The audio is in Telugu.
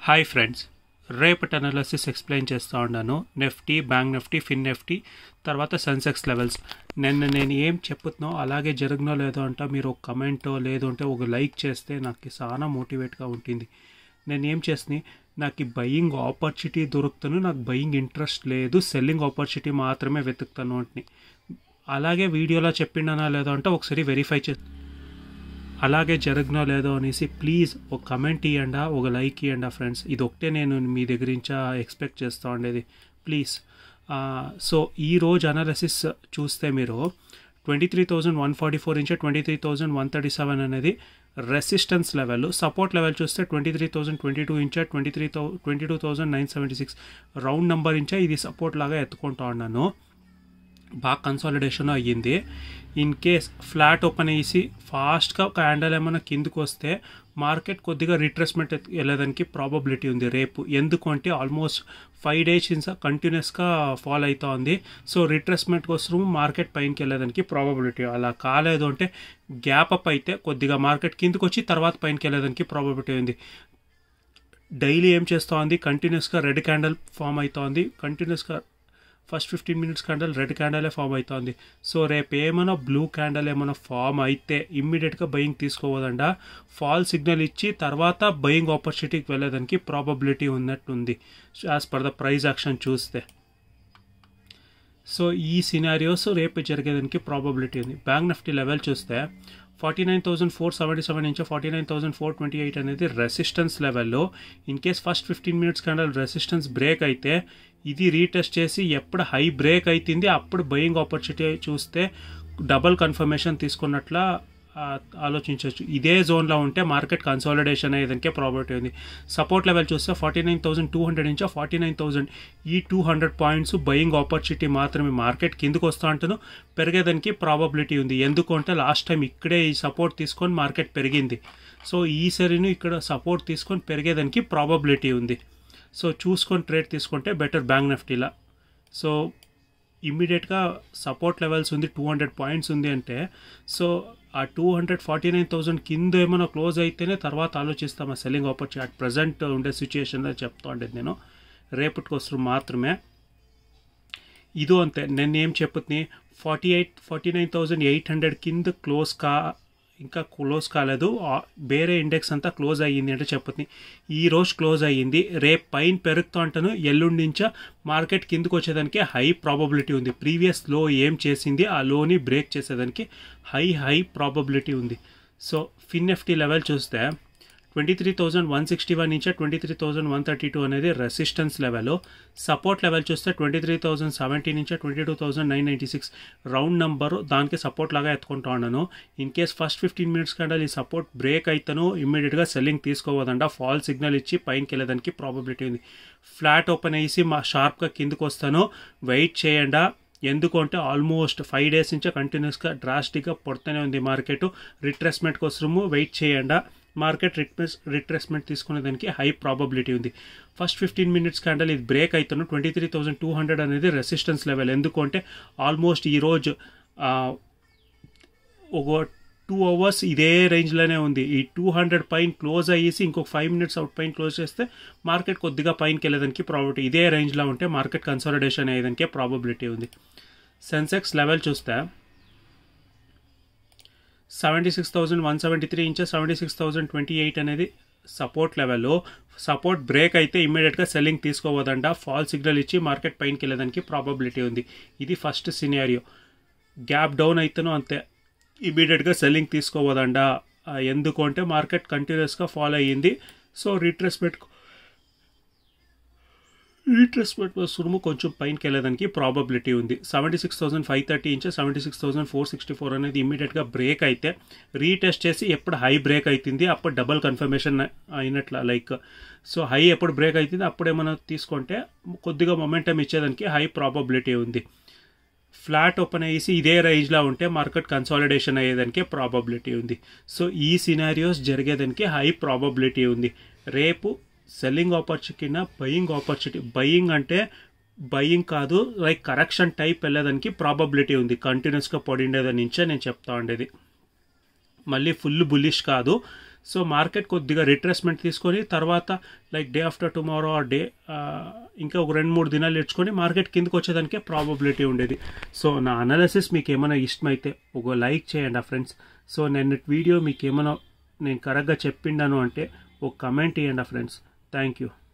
హాయ్ ఫ్రెండ్స్, రేపటి అనాలిసిస్ ఎక్స్ప్లెయిన్ చేస్తూ ఉన్నాను. నిఫ్టీ, బ్యాంక్ నిఫ్టీ, ఫిన్ నిఫ్టీ, తర్వాత సెన్సెక్స్ లెవెల్స్. నేను ఏం చెప్పుతున్నో అలాగే జరగనో లేదో అంటే మీరు ఒక కమెంటో లేదు అంటే ఒక లైక్ చేస్తే నాకు చాలా మోటివేట్గా ఉంటుంది. నేను ఏం చేస్తున్నా, నాకు బయింగ్ ఆపర్చునిటీ దొరుకుతాను, నాకు బయింగ్ ఇంట్రెస్ట్ లేదు, సెల్లింగ్ ఆపర్చునిటీ మాత్రమే వెతుకుతాను అంటే అలాగే వీడియోలో చెప్పిండనా లేదో అంటే ఒకసారి వెరిఫై అలాగే జరగనో లేదో అనేసి ప్లీజ్ ఒక కమెంట్ ఇవ్వండి, ఒక లైక్ ఇవ్వండి ఫ్రెండ్స్. ఇది ఒకటే నేను మీ దగ్గర నుంచి ఎక్స్పెక్ట్ చేస్తూ ఉండేది, ప్లీజ్. సో ఈరోజు అనాలిసిస్ చూస్తే మీరు 23,144 నుంచి 23,137 అనేది రెసిస్టెన్స్ లెవెల్, సపోర్ట్ లెవెల్ చూస్తే 23,022 ఇంచా 22,976 రౌండ్ నెంబర్ ఇంచా ఇది సపోర్ట్ లాగా ఎత్తుకుంటా ఉన్నాను. బాగా కన్సాలిడేషన్ అయ్యింది. ఇన్ కేస్ ఫ్లాట్ ఓపెన్ అయ్యి ఫాస్ట్గా ఒక హ్యాండల్ ఏమైనా కిందకు వస్తే మార్కెట్ కొద్దిగా రిట్రేస్మెంట్ వెళ్ళేదానికి ప్రాబబిలిటీ ఉంది రేపు. ఎందుకంటే ఆల్మోస్ట్ 5 days కంటిన్యూస్గా ఫాల్ అవుతూ ఉంది. సో రిట్రేస్మెంట్ కోసం మార్కెట్ పైనకి వెళ్ళేదానికి ప్రాబబిలిటీ. అలా కాలేదు అంటే గ్యాప్ అప్ అయితే కొద్దిగా మార్కెట్ కిందకు వచ్చి తర్వాత పైనకి వెళ్ళేదానికి ప్రాబబిలిటీ ఉంది. డైలీ ఏం చేస్తూ ఉంది, కంటిన్యూస్గా రెడ్ క్యాండల్ ఫామ్ అవుతోంది. కంటిన్యూస్గా ఫస్ట్ 15 minutes క్యాండల్ రెడ్ క్యాండలే ఫామ్ అవుతుంది. సో రేపు ఏమైనా బ్లూ క్యాండల్ ఏమైనా ఫామ్ అయితే ఇమ్మీడియట్గా బయింగ్ తీసుకోవద్దండా. ఫాల్ సిగ్నల్ ఇచ్చి తర్వాత బయింగ్ ఆపర్చునిటీకి వెళ్ళేదానికి ప్రాబబిలిటీ ఉన్నట్టుంది as per the price action చూస్తే. సో ఈ సినారియోస్ రేపు జరిగేదానికి ప్రాబబిలిటీ ఉంది. బ్యాంక్ నిఫ్టీ లెవెల్ చూస్తే 49,477 నుంచి 49,428 అనేది రెసిస్టెన్స్ లెవెల్లో. In case first 15 minutes candle resistance break అయితే ఇది రీటెస్ట్ చేసి ఎప్పుడు హై బ్రేక్ అవుతుంది అప్పుడు బయింగ్ ఆపర్చునిటీ చూస్తే డబల్ కన్ఫర్మేషన్ తీసుకున్నట్ల ఆలోచించవచ్చు. ఇదే జోన్లో ఉంటే మార్కెట్ కన్సాలిడేషన్ అయ్యేదానికే ప్రాబిలిటీ ఉంది. సపోర్ట్ లెవెల్ చూస్తే 49,200 నుంచి 49,000 ఈ 200 points బయింగ్ ఆపర్చునిటీ మాత్రమే. మార్కెట్ కిందకు వస్తూ అంటాను పెరిగేదానికి ప్రాబబిలిటీ ఉంది. ఎందుకంటే లాస్ట్ టైం ఇక్కడే ఈ సపోర్ట్ తీసుకొని మార్కెట్ పెరిగింది. సో ఈసారిను ఇక్కడ సపోర్ట్ తీసుకొని పెరిగేదానికి ప్రాబబిలిటీ ఉంది. సో చూసుకొని ట్రేడ్ తీసుకుంటే బెటర్ బ్యాంక్ నిఫ్టీలా. సో ఇమ్మీడియట్గా సపోర్ట్ లెవెల్స్ ఉంది, 200 points ఉంది అంటే సో ఆ 249,000 కింద ఏమైనా క్లోజ్ అయితేనే తర్వాత ఆలోచిస్తాం ఆ సెల్లింగ్ ఆపర్చునిటీ. అట్ ప్రజెంట్ ఉండే సిచ్యుయేషన్లో చెప్తా ఉండేది నేను, రేపటికి వస్తారు మాత్రమే. ఇది అంతే. నేను ఏం చెప్పుతుంది, 49,800 కింద ఇంకా క్లోజ్ కాలేదు. వేరే ఇండెక్స్ అంతా క్లోజ్ అయ్యింది అంటే చెప్పుతుంది. ఈ రోజు క్లోజ్ అయ్యింది, రేపు పైన పెరుగుతూ అంటాను. ఎల్లుండి నుంచా మార్కెట్ కిందకు వచ్చేదానికి హై ప్రాబబిలిటీ ఉంది. ప్రీవియస్ లో ఏం చేసింది ఆ లోని బ్రేక్ చేసేదానికి హై ప్రాబబిలిటీ ఉంది. సో ఫిన్ నిఫ్టీ లెవెల్ చూస్తే 23,161 నుంచి 23,132 అనేది రెసిస్టెన్స్ లెవెల్. సపోర్ట్ లెవెల్ చూస్తే 23,070 నుంచి 22,996 రౌండ్ నెంబరు, దానికి సపోర్ట్ లాగా ఎత్తుకుంటా ఉన్నాను. ఇన్ కేస్ ఫస్ట్ 15 minutes కంటే ఈ సపోర్ట్ బ్రేక్ అయితేను ఇమ్మీడియట్గా సెల్లింగ్ తీసుకోవద్దంట. ఫాల్ సిగ్నల్ ఇచ్చి పైనకి వెళ్ళేదానికి ప్రాబబిలిటీ ఉంది. ఫ్లాట్ ఓపెన్ అయ్యి షార్ప్గా కిందకు వస్తాను, వెయిట్ చేయండి. ఎందుకంటే ఆల్మోస్ట్ 5 days నుంచి కంటిన్యూస్గా డ్రాస్టిక్గా పడుతూనే ఉంది మార్కెట్. రిట్రేస్మెంట్ కోసము వెయిట్ చేయండి. మార్కెట్ రిట్రేస్మెంట్ తీసుకునేదానికి హై ప్రాబబిలిటీ ఉంది. ఫస్ట్ 15 minutes క్యాండల్ ఇది బ్రేక్ అవుతాను 23,200 అనేది రెసిస్టెన్స్ లెవెల్. ఎందుకంటే ఆల్మోస్ట్ ఈరోజు ఒక 2 hours ఇదే రేంజ్లోనే ఉంది. ఈ 200 పైన క్లోజ్ అయ్యేసి ఇంకొక 5 minutes అవుట్ పైన క్లోజ్ చేస్తే మార్కెట్ కొద్దిగా పైనకి వెళ్ళేదానికి ప్రాబిలిటీ. ఇదే రేంజ్లో ఉంటే మార్కెట్ కన్సాలిడేషన్ అయ్యేదానికి ప్రాబబిలిటీ ఉంది. సెన్సెక్స్ లెవెల్ చూస్తే 76,173 నుంచి 76,028 అనేది సపోర్ట్ లెవెల్లో. సపోర్ట్ బ్రేక్ అయితే ఇమ్మీడియట్గా సెల్లింగ్ తీసుకోవద్దంట. ఫాల్ సిగ్నల్ ఇచ్చి మార్కెట్ పైనకి వెళ్ళేదానికి ప్రాబబిలిటీ ఉంది. ఇది ఫస్ట్ సినారియో. గ్యాప్ డౌన్ అయితేనో అంతే, ఇమ్మీడియట్గా సెల్లింగ్ తీసుకోవద్దంట. ఎందుకంటే మార్కెట్ కంటిన్యూస్గా ఫాల్ అయ్యింది. సో రిట్రేస్మెంట్ సురుము కొంచెం పైనకి వెళ్ళేదానికి ప్రాబబిలిటీ ఉంది. 76,530 నుంచి 76,464 అనేది ఇమ్మీడియట్గా బ్రేక్ అయితే రీటెస్ట్ చేసి ఎప్పుడు హై బ్రేక్ అవుతుంది అప్పుడు డబల్ కన్ఫర్మేషన్ అయినట్ల. సో హై ఎప్పుడు బ్రేక్ అవుతుంది అప్పుడేమైనా తీసుకుంటే కొద్దిగా మొమెంటం ఇచ్చేదానికి హై ప్రాబబిలిటీ ఉంది. ఫ్లాట్ ఓపెన్ అయ్యేసి ఇదే రేంజ్లో ఉంటే మార్కెట్ కన్సాలిడేషన్ అయ్యేదానికి ప్రాబబిలిటీ ఉంది. సో ఈ సినారియోస్ జరిగేదానికి హై ప్రాబబిలిటీ ఉంది. రేపు selling opportunity buying opportunity. Buying అంటే బయింగ్ కాదు, కరెక్షన్ టైప్ వెళ్ళేదానికి ప్రాబబిలిటీ ఉంది. కంటిన్యూస్గా పడిండేదాని నుంచే నేను చెప్తా ఉండేది. మళ్ళీ ఫుల్ బుల్లిష్ కాదు, సో మార్కెట్ కొద్దిగా రిట్రేస్మెంట్ తీసుకొని తర్వాత లైక్ డే ఆఫ్టర్ టుమారో ఆ డే ఇంకా ఒక 2-3 దినాలు ఇచ్చుకొని మార్కెట్ కిందకి వచ్చేదానికే ప్రాబబిలిటీ ఉండేది. సో నా అనాలిసిస్ మీకు ఏమైనా ఇష్టమైతే ఒక లైక్ చేయండి ఫ్రెండ్స్. సో నేను వీడియో మీకు ఏమైనా నేను కరెక్ట్గా చెప్పిండాను అంటే ఒక కమెంట్ ఇవ్వండి ఫ్రెండ్స్. Thank you.